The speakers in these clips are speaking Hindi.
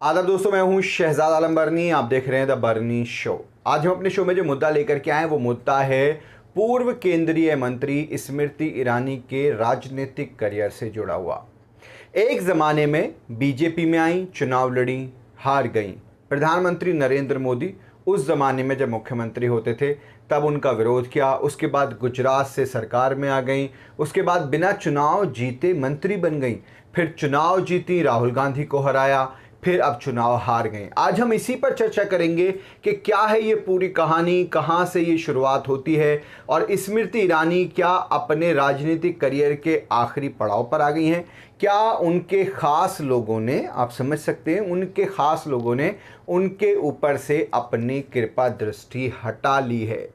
आदाब दोस्तों, मैं हूं शहजाद आलम बरनी। आप देख रहे हैं द बरनी शो। आज हम अपने शो में जो मुद्दा लेकर के आए वो मुद्दा है पूर्व केंद्रीय मंत्री स्मृति ईरानी के राजनीतिक करियर से जुड़ा हुआ। एक ज़माने में बीजेपी में आई, चुनाव लड़ी, हार गई। प्रधानमंत्री नरेंद्र मोदी उस ज़माने में जब मुख्यमंत्री होते थे तब उनका विरोध किया। उसके बाद गुजरात से सरकार में आ गई। उसके बाद बिना चुनाव जीते मंत्री बन गई। फिर चुनाव जीती, राहुल गांधी को हराया, फिर अब चुनाव हार गए। आज हम इसी पर चर्चा करेंगे कि क्या है ये पूरी कहानी, कहाँ से ये शुरुआत होती है और स्मृति ईरानी क्या अपने राजनीतिक करियर के आखिरी पड़ाव पर आ गई हैं। क्या उनके ख़ास लोगों ने, आप समझ सकते हैं, उनके ख़ास लोगों ने उनके ऊपर से अपनी कृपा दृष्टि हटा ली है।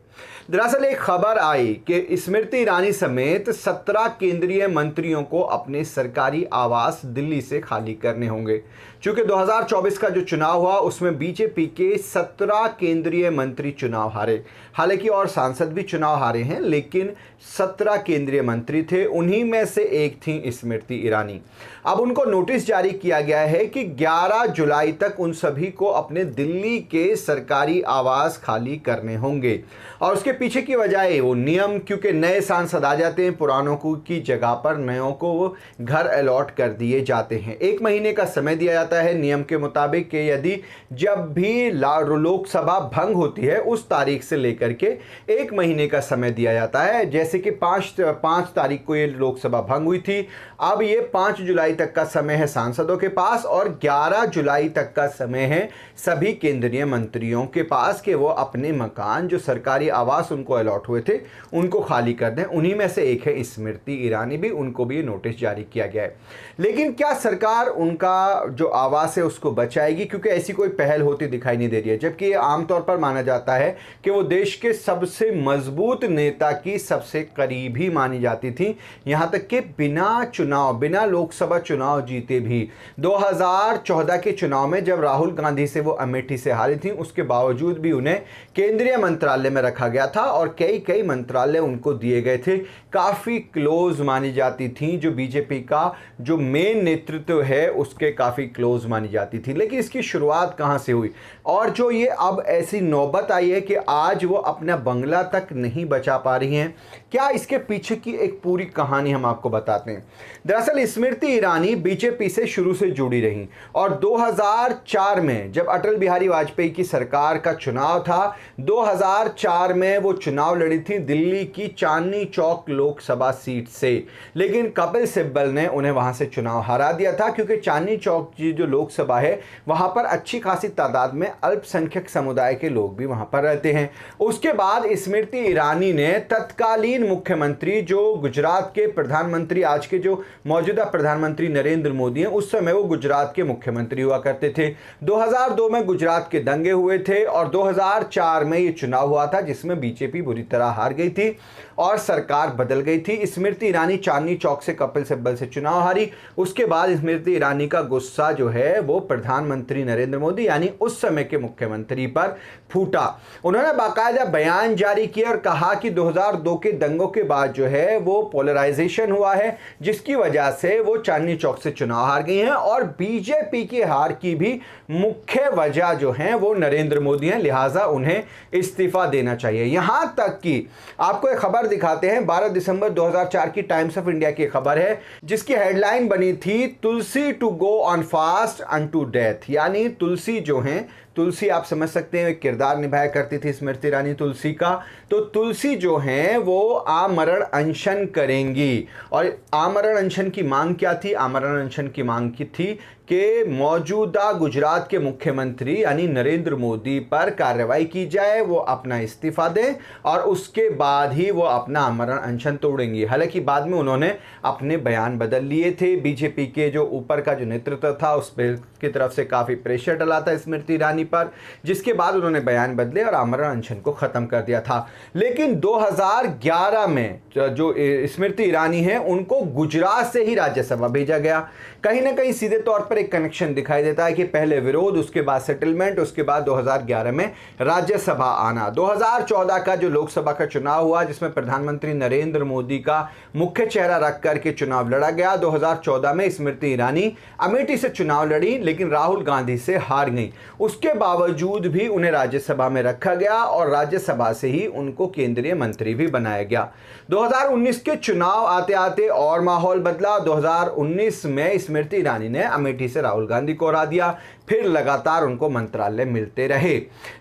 दरअसल एक खबर आई कि स्मृति ईरानी समेत 17 केंद्रीय मंत्रियों को अपने सरकारी आवास दिल्ली से खाली करने होंगे। चूंकि 2024 का जो चुनाव हुआ उसमें बीजेपी के 17 केंद्रीय मंत्री चुनाव हारे। हालांकि और सांसद भी चुनाव हारे हैं, लेकिन 17 केंद्रीय मंत्री थे, उन्हीं में से एक थी स्मृति ईरानी। अब उनको नोटिस जारी किया गया है कि 11 जुलाई तक उन सभी को अपने दिल्ली के सरकारी आवास खाली करने होंगे। और उसके पीछे की वजह है वो नियम, क्योंकि नए सांसद आ जाते हैं, पुरानों को की जगह पर नयों को वो घर अलॉट कर दिए जाते हैं। 1 महीने का समय दिया जाता है नियम के मुताबिक कि यदि जब भी लोकसभा भंग होती है उस तारीख से लेकर के 1 महीने का समय दिया जाता है। जैसे कि 5 तारीख को ये लोकसभा भंग हुई थी। अब ये 5 जुलाई तक का समय है सांसदों के पास और 11 जुलाई तक का समय है सभी केंद्रीय मंत्रियों के पास कि वो अपने मकान, जो सरकारी आवास उनको अलॉट हुए थे, उनको खाली कर दें। उन्हीं में से एक है स्मृति ईरानी भी, उनको भी नोटिस जारी किया गया है। लेकिन क्या सरकार उनका जो आवास है उसको बचाएगी? क्योंकि ऐसी कोई पहल होती दिखाई नहीं दे रही है। जबकि ये आमतौर पर माना जाता है कि वो देश के सबसे मजबूत नेता की सबसे करीब ही मानी जाती थी। यहाँ तक कि बिना लोकसभा चुनाव जीते भी 2014 के चुनाव में जब राहुल गांधी से वो अमेठी से हारी थी, उसके बावजूद भी उन्हें केंद्रीय मंत्रालय में रखा गया था और कई मंत्रालय उनको दिए गए थे। काफ़ी क्लोज मानी जाती थी, जो बीजेपी का जो मेन नेतृत्व है उसके काफ़ी क्लोज मानी जाती थी। लेकिन इसकी शुरुआत कहाँ से हुई और जो ये अब ऐसी नौबत आई है कि आज वो अपना बंगला तक नहीं बचा पा रही हैं, क्या इसके पीछे की एक पूरी कहानी हम आपको बताते हैं। दरअसल स्मृति ईरानी बीजेपी से शुरू से जुड़ी रहीं और 2004 में जब अटल बिहारी वाजपेयी की सरकार का चुनाव था, 2004 में वो चुनाव लड़ी थी दिल्ली की चांदनी चौक लोकसभा सीट से। लेकिन कपिल सिब्बल ने उन्हें वहां से चुनाव हरा दिया था, क्योंकि चांदनी चौक की जो लोकसभा है वहां पर अच्छी खासी तादाद में अल्पसंख्यक समुदाय के लोग भी वहां पर रहते हैं। उसके बाद स्मृति ईरानी ने तत्कालीन मुख्यमंत्री, जो गुजरात के प्रधानमंत्री, आज के जो मौजूदा प्रधानमंत्री नरेंद्र मोदी हैं, उस समय वो गुजरात के मुख्यमंत्री हुआ करते थे। 2002 में गुजरात के दंगे हुए थे और 2004 में ये चुनाव हुआ था जिसमें बीजेपी बुरी तरह हार गई थी और सरकार बदल गई थी। स्मृति ईरानी चांदनी चौक से कपिल सिब्बल से चुनाव हारी। उसके बाद स्मृति ईरानी का गुस्सा जो है वो प्रधानमंत्री नरेंद्र मोदी यानी उस समय के मुख्यमंत्री पर फूटा। उन्होंने बाकायदा बयान जारी किया और कहा कि 2002 के दंगों के बाद जो है वो पोलराइजेशन हुआ है, जिसकी वजह से वो चांदनी चौक से चुनाव हार गई हैं और बीजेपी की हार की भी मुख्य वजह जो है वो नरेंद्र मोदी हैं, लिहाजा उन्हें इस्तीफा देना चाहिए। यहां तक कि आपको एक खबर दिखाते हैं, 12 दिसंबर 2004 की टाइम्स ऑफ इंडिया की खबर है जिसकी हेडलाइन बनी थी Tulsi to go on fast unto death. यानी तुलसी जो हैं, तुलसी आप समझ सकते हैं किरदार निभाया करती थी स्मृति ईरानी तुलसी का, तो तुलसी जो हैं वो आमरण अनशन करेंगी। और आमरण अनशन की मांग क्या थी? आमरण अनशन की मांग की थी कि मौजूदा गुजरात के मुख्यमंत्री यानी नरेंद्र मोदी पर कार्रवाई की जाए, वो अपना इस्तीफा दें और उसके बाद ही वो अपना आमरण अनशन तोड़ेंगी। हालांकि बाद में उन्होंने अपने बयान बदल लिए थे। बीजेपी के जो ऊपर का जो नेतृत्व था उस पर की तरफ से काफ़ी प्रेशर डला था स्मृति ईरानी पर, जिसके बाद उन्होंने बयान बदले और आमरण अनशन को ख़त्म कर दिया था। लेकिन 2011 में जो स्मृति ईरानी है उनको गुजरात से ही राज्यसभा भेजा गया। कहीं ना कहीं सीधे तौर पर पर एक कनेक्शन दिखाई देता है कि पहले विरोध, उसके बाद सेटलमेंट, उसके बाद 2011 में राज्यसभा आना। 2014 का जो लोकसभा का चुनाव हुआ जिसमें प्रधानमंत्री नरेंद्र मोदी का मुख्य चेहरा रख करके चुनाव लड़ा गया। 2014 में स्मृति ईरानी अमेठी से चुनाव लड़ी लेकिन राहुल गांधी से हार गई। उसके बावजूद भी उन्हें राज्यसभा में रखा गया और राज्यसभा से ही उनको केंद्रीय मंत्री भी बनाया गया। 2019 के चुनाव आते आते और माहौल बदला। 2019 में स्मृति ईरानी ने अमेठी से राहुल गांधी को हरा दिया, फिर लगातार उनको मंत्रालय मिलते रहे।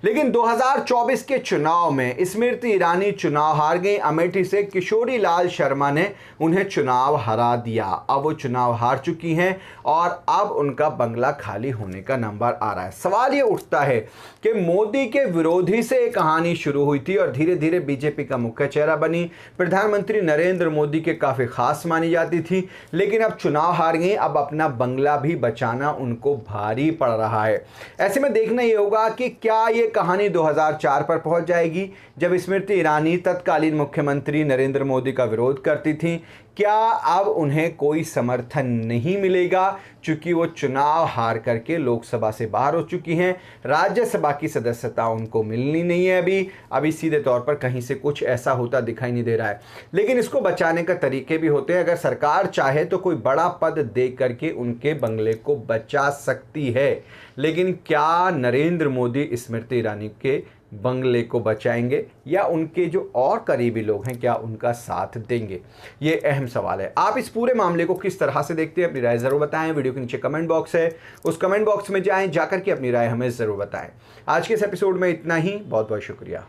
लेकिन 2024 के चुनाव में स्मृति ईरानी चुनाव हार गई। अमेठी से किशोरी लाल शर्मा ने उन्हें चुनाव हरा दिया। अब वो चुनाव हार चुकी हैं और अब उनका बंगला खाली होने का नंबर आ रहा है। सवाल ये उठता है कि मोदी के विरोधी से ये कहानी शुरू हुई थी और धीरे धीरे बीजेपी का मुख्य चेहरा बनी। प्रधानमंत्री नरेंद्र मोदी के काफ़ी खास मानी जाती थी, लेकिन अब चुनाव हार गई। अब अपना बंगला भी बचाना उनको भारी पड़ रहा है। ऐसे में देखना ये होगा कि क्या ये कहानी 2004 पर पहुंच जाएगी जब स्मृति ईरानी तत्कालीन मुख्यमंत्री नरेंद्र मोदी का विरोध करती थी। क्या अब उन्हें कोई समर्थन नहीं मिलेगा क्योंकि वो चुनाव हार करके लोकसभा से बाहर हो चुकी हैं। राज्यसभा की सदस्यता उनको मिलनी नहीं है। अभी सीधे तौर पर कहीं से कुछ ऐसा होता दिखाई नहीं दे रहा है। लेकिन इसको बचाने का तरीके भी होते हैं। अगर सरकार चाहे तो कोई बड़ा पद दे करके उनके बंगले को बचा सकती है। लेकिन क्या नरेंद्र मोदी स्मृति ईरानी के बंगले को बचाएंगे या उनके जो और करीबी लोग हैं क्या उनका साथ देंगे? ये अहम सवाल है। आप इस पूरे मामले को किस तरह से देखते हैं, अपनी राय ज़रूर बताएं। वीडियो के नीचे कमेंट बॉक्स है, उस कमेंट बॉक्स में जाएं, जाकर के अपनी राय हमें ज़रूर बताएं। आज के इस एपिसोड में इतना ही। बहुत बहुत शुक्रिया।